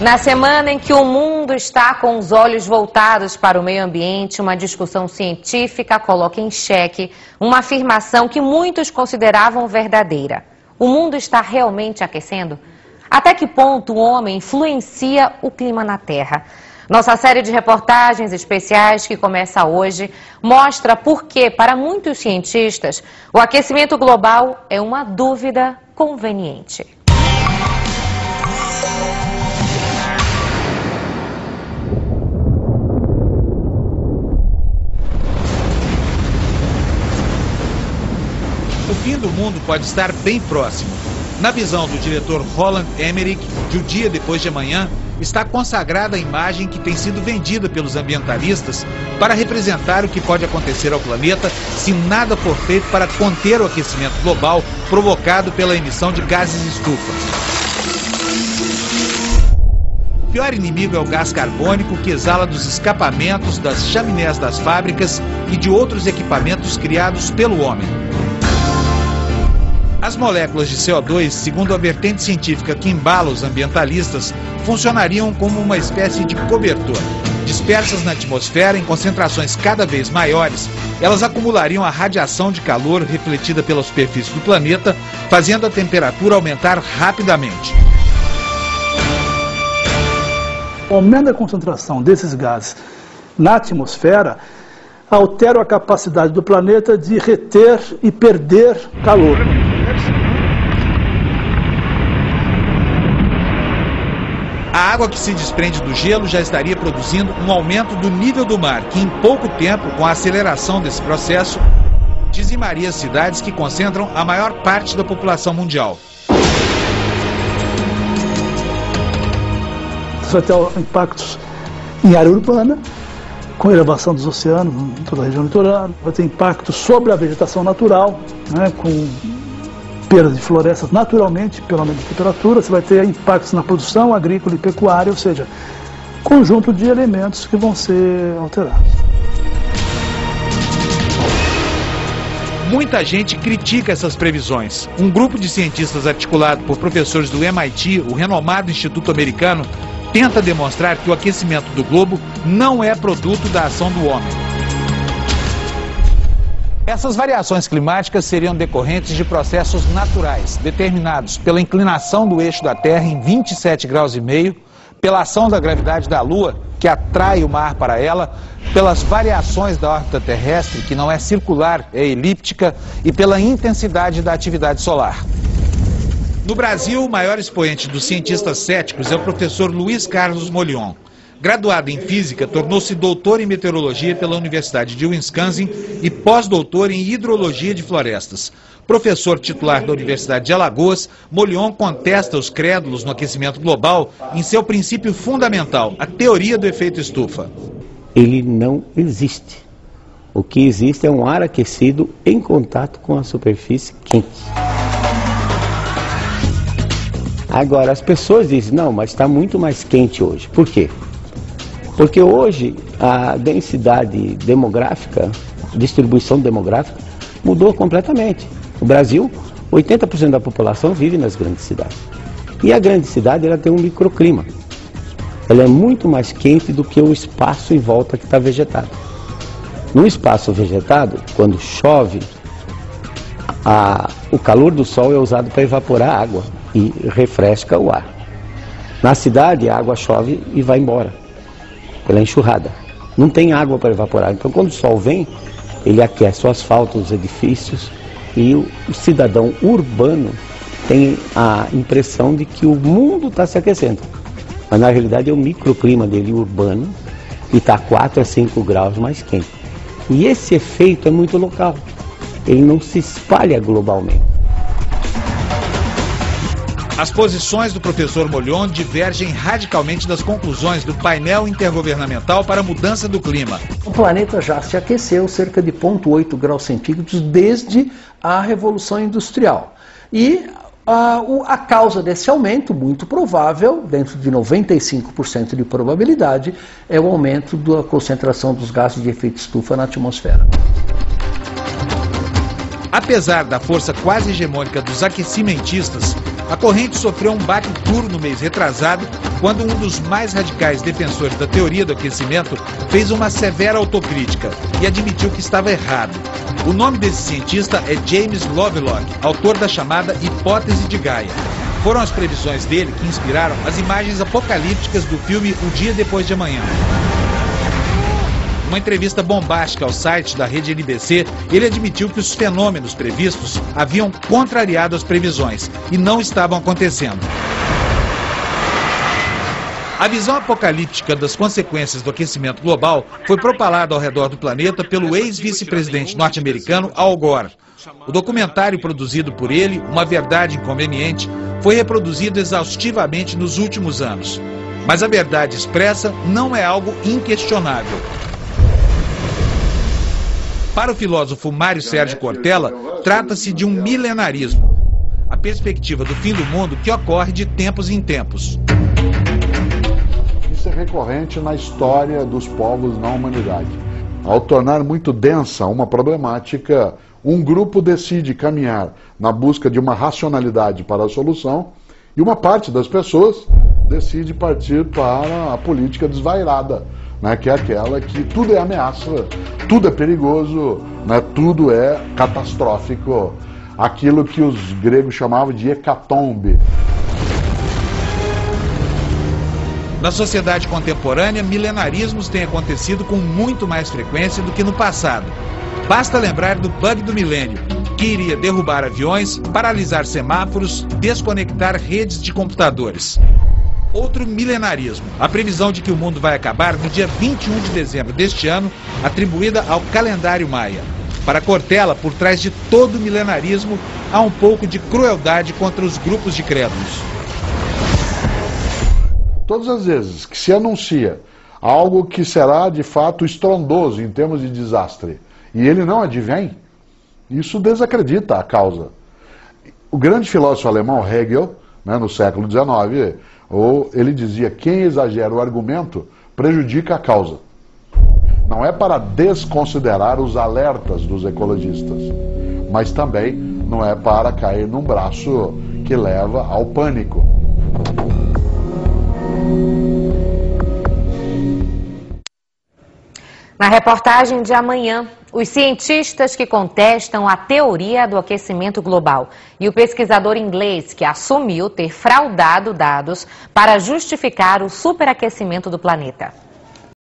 Na semana em que o mundo está com os olhos voltados para o meio ambiente, uma discussão científica coloca em xeque uma afirmação que muitos consideravam verdadeira. O mundo está realmente aquecendo? Até que ponto o homem influencia o clima na Terra? Nossa série de reportagens especiais, que começa hoje, mostra por que, para muitos cientistas, o aquecimento global é uma dúvida conveniente. O fim do mundo pode estar bem próximo. Na visão do diretor Roland Emmerich, de O Dia Depois de Amanhã, está consagrada a imagem que tem sido vendida pelos ambientalistas para representar o que pode acontecer ao planeta se nada for feito para conter o aquecimento global provocado pela emissão de gases estufa. O pior inimigo é o gás carbônico que exala dos escapamentos das chaminés das fábricas e de outros equipamentos criados pelo homem. As moléculas de CO2, segundo a vertente científica que embala os ambientalistas, funcionariam como uma espécie de cobertor. Dispersas na atmosfera em concentrações cada vez maiores, elas acumulariam a radiação de calor refletida pela superfície do planeta, fazendo a temperatura aumentar rapidamente. O aumento da concentração desses gases na atmosfera altera a capacidade do planeta de reter e perder calor. A água que se desprende do gelo já estaria produzindo um aumento do nível do mar, que em pouco tempo, com a aceleração desse processo, dizimaria as cidades que concentram a maior parte da população mundial. Isso vai ter impactos em área urbana, com elevação dos oceanos em toda a região litorânea, vai ter impactos sobre a vegetação natural, né, com perda de florestas naturalmente, pelo aumento da temperatura, você vai ter impactos na produção agrícola e pecuária, ou seja, conjunto de elementos que vão ser alterados. Muita gente critica essas previsões. Um grupo de cientistas articulado por professores do MIT, o renomado Instituto Americano, tenta demonstrar que o aquecimento do globo não é produto da ação do homem. Essas variações climáticas seriam decorrentes de processos naturais, determinados pela inclinação do eixo da Terra em 27,5 graus, pela ação da gravidade da Lua, que atrai o mar para ela, pelas variações da órbita terrestre, que não é circular, é elíptica, e pela intensidade da atividade solar. No Brasil, o maior expoente dos cientistas céticos é o professor Luiz Carlos Molion. Graduado em Física, tornou-se doutor em Meteorologia pela Universidade de Wisconsin e pós-doutor em Hidrologia de Florestas. Professor titular da Universidade de Alagoas, Molion contesta os crédulos no aquecimento global em seu princípio fundamental, a teoria do efeito estufa. Ele não existe. O que existe é um ar aquecido em contato com a superfície quente. Agora, as pessoas dizem, não, mas está muito mais quente hoje. Por quê? Porque hoje a densidade demográfica, distribuição demográfica, mudou completamente. No Brasil, 80% da população vive nas grandes cidades. E a grande cidade ela tem um microclima. Ela é muito mais quente do que o espaço em volta que está vegetado. No espaço vegetado, quando chove, o calor do sol é usado para evaporar a água e refresca o ar. Na cidade, a água chove e vai embora. Ela é enxurrada. Não tem água para evaporar. Então, quando o sol vem, ele aquece o asfalto, os edifícios, e o cidadão urbano tem a impressão de que o mundo está se aquecendo. Mas, na realidade, é o microclima dele urbano e está 4 a 5 graus mais quente. E esse efeito é muito local. Ele não se espalha globalmente. As posições do professor Molion divergem radicalmente das conclusões do painel intergovernamental para a mudança do clima. O planeta já se aqueceu cerca de 0,8 graus centígrados desde a Revolução Industrial. E a causa desse aumento, muito provável, dentro de 95% de probabilidade, é o aumento da concentração dos gases de efeito estufa na atmosfera. Apesar da força quase hegemônica dos aquecimentistas, a corrente sofreu um baque duro no mês retrasado quando um dos mais radicais defensores da teoria do aquecimento fez uma severa autocrítica e admitiu que estava errado. O nome desse cientista é James Lovelock, autor da chamada Hipótese de Gaia. Foram as previsões dele que inspiraram as imagens apocalípticas do filme O Dia Depois de Amanhã. Uma entrevista bombástica ao site da rede NBC, ele admitiu que os fenômenos previstos haviam contrariado as previsões e não estavam acontecendo. A visão apocalíptica das consequências do aquecimento global foi propalada ao redor do planeta pelo ex-vice-presidente norte-americano Al Gore. O documentário produzido por ele, Uma Verdade Inconveniente, foi reproduzido exaustivamente nos últimos anos. Mas a verdade expressa não é algo inquestionável. Para o filósofo Mário Sérgio Cortella, trata-se de um milenarismo, a perspectiva do fim do mundo que ocorre de tempos em tempos. Isso é recorrente na história dos povos na humanidade. Ao tornar muito densa uma problemática, um grupo decide caminhar na busca de uma racionalidade para a solução e uma parte das pessoas decide partir para a política desvairada, né, que é aquela que tudo é ameaça, tudo é perigoso, né, tudo é catastrófico, aquilo que os gregos chamavam de hecatombe. Na sociedade contemporânea, milenarismos têm acontecido com muito mais frequência do que no passado. Basta lembrar do bug do milênio, que iria derrubar aviões, paralisar semáforos, desconectar redes de computadores. Outro milenarismo, a previsão de que o mundo vai acabar no dia 21 de dezembro deste ano, atribuída ao calendário maia. Para Cortella, por trás de todo milenarismo, há um pouco de crueldade contra os grupos de crédulos. Todas as vezes que se anuncia algo que será de fato estrondoso em termos de desastre, e ele não advém, isso desacredita a causa. O grande filósofo alemão Hegel, né, no século XIX, ele dizia: quem exagera o argumento prejudica a causa. Não é para desconsiderar os alertas dos ecologistas, mas também não é para cair num braço que leva ao pânico. Na reportagem de amanhã, os cientistas que contestam a teoria do aquecimento global e o pesquisador inglês que assumiu ter fraudado dados para justificar o superaquecimento do planeta.